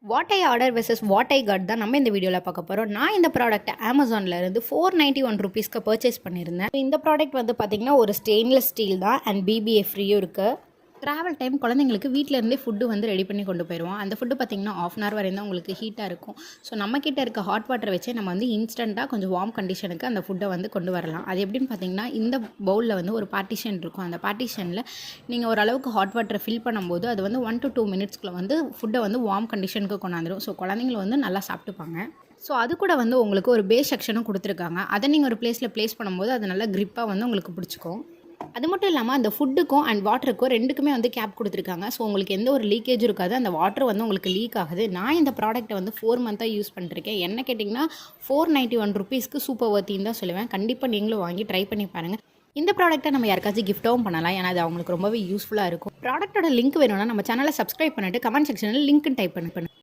What I order versus what I cut தான் நம்ம இந்த வீடியோவில் பார்க்க போகிறோம். நான் இந்த ப்ராடக்ட்டை அமேசானில் இருந்து $491 பர்ச்சேஸ் பண்ணியிருந்தேன். இந்த ப்ராடக்ட் வந்து பார்த்திங்கன்னா ஒரு ஸ்டெயின்லெஸ் ஸ்டீல் தான் அண்ட் பிபிஏ ஃப்ரீயும் இருக்குது. ட்ராவல் டைம் குழந்தைங்களுக்கு வீட்டிலேருந்தே ஃபுட்டு வந்து ரெடி பண்ணி கொண்டு போயிடுவோம். அந்த ஃபுட்டு பார்த்திங்கன்னா ½ hour வரையும் தான் உங்களுக்கு ஹீட்டாக இருக்கும். ஸோ நம்மக்கிட்ட இருக்க ஹாட் வாட்டரை வச்சு நம்ம வந்து இன்ஸ்டண்ட்டாக கொஞ்சம் வார்ம் கண்டிஷனுக்கு அந்த ஃபுட்டை வந்து கொண்டு வரலாம். அது எப்படின்னு பார்த்திங்கன்னா, இந்த பவுலில் வந்து ஒரு பார்ட்டிஷன் இருக்கும். அந்த பார்ட்டிஷனில் நீங்கள் ஓரளவுக்கு ஹாட் வாட்டரை ஃபில் பண்ணும்போது அது வந்து 1 to 2 minutesக்குள்ள வந்து ஃபுட்டை வந்து வார்ம் கண்டிஷனுக்கு கொண்டாந்துடும். ஸோ குழந்தைங்களை வந்து நல்லா சாப்பிட்டுப்பாங்க. ஸோ அது கூட வந்து உங்களுக்கு ஒரு பேஸ் செக்ஷனும் கொடுத்துருக்காங்க. அதை நீங்கள் ஒரு ப்ளேஸ் பண்ணும்போது அது நல்லா க்ரிப்பாக வந்து உங்களுக்கு பிடிச்சிக்கும். அது மட்டும் இல்லாமல் அந்த ஃபுட்டுக்கும் அண்ட் வாட்டருக்கும் ரெண்டுக்குமே வந்து கேப் கொடுத்துருக்காங்க. ஸோ உங்களுக்கு எந்த ஒரு லீக்கேஜும் இருக்காது. அந்த வாட்டர் வந்து உங்களுக்கு லீக் ஆகுது. நான் இந்த ப்ராடக்ட்டை வந்து 4 months யூஸ் பண்ணிருக்கேன். என்ன கேட்டிங்கன்னா $491 சூப்பர் வர்த்தின்னு தான் சொல்லுவேன். கண்டிப்பாக நீங்களும் வாங்கி ட்ரை பண்ணி பாருங்கள். இந்த ப்ராடக்ட்டை நம்ம யாருக்காச்சும் கிஃப்ட்டாகவும் பண்ணலாம். ஏன்னா அது அவங்களுக்கு ரொம்பவே யூஸ்ஃபுல்லாக இருக்கும். ப்ராடக்ட்டோட லிங்க் வேணும்னா நம்ம சேனலை சப்ஸ்கிரைப் பண்ணிட்டு கமெண்ட் செக்ஷனில் லிங்க்னு டைப் பண்ணி